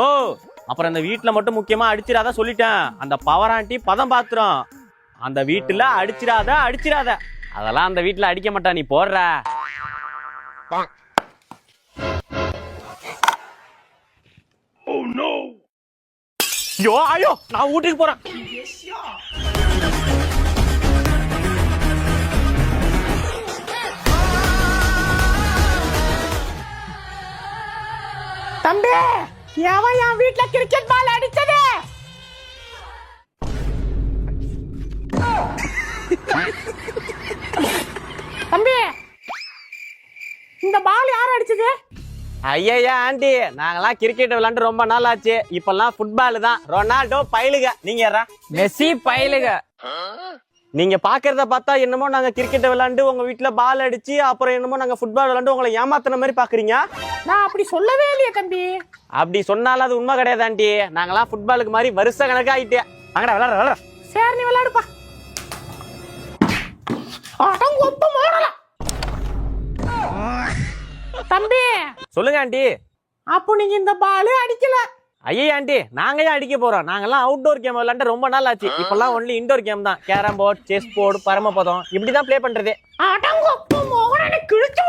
ஓ அப்புறம் அந்த வீட்டுல மட்டும் முக்கியமா அடிச்சிடாத சொல்லிட்டேன். அந்த பவராண்டி பதம் பாத்துரும். அந்த வீட்டுல அடிச்சிடாத. அதெல்லாம் அந்த வீட்டுல அடிக்க மாட்டா, நீ போடுற. ஐயோ நான் வீட்டுக்கு போறேன். தம்பி, எவன் என் வீட்டுல கிரிக்கெட் பால் அடிச்சது? தம்பி, இந்த பால் யார் அடிச்சது? ஐயா ஆண்டி, நாங்கெல்லாம் கிரிக்கெட் விளையாண்டு ரொம்ப நாள் ஆச்சு. இப்பெல்லாம் ஃபுட்பால் தான். ரொனால்டோ பயிலுக. நீங்க யாரா? மெஸ்ஸி பயிலுக. நீங்க பாக்குறத பார்த்தா என்னமோ நாங்க கிரிக்கெட் விளையாண்டு உங்க வீட்டுல பால் அடிச்சு அப்புறம் என்னமோ நாங்க ஃபுட்பால் விளையாண்டு உங்களை ஏமாத்துன மாதிரி பாக்குறீங்க. நான் அப்படி சொல்லவே இல்லையே தம்பி. அப்படி சொன்னாலும் அது உண்மை கிடையாது ஆண்டி. நாங்கெல்லாம் ஃபுட்பாலுக்கு மாதிரி வருஷ கணக்கா ஆயிட்டே. வாங்கடா விளையாட. சரி, நீ விளையாடுப்பா. அடங்கொப்ப மாடலாம். தம்பி சொல்லுங்க ஆண்டி. அப்போ நீங்க இந்த பால் அடிக்கல. ஐயா ஆண்டி, நாங்க ஏன் அடிக்க போறோம்? நாங்கெல்லாம் அவுட்டோர் கேம் விளையாண்டு ரொம்ப நாள் ஆச்சு. இப்பெல்லாம் ஒன்லி இன்டோர் கேம் தான். கேரம் போர்டு, செஸ் போர்டு, பரமபதம் இப்படிதான் பிளே பண்றது. அடங்கொப்ப மோகன கிழிச்சு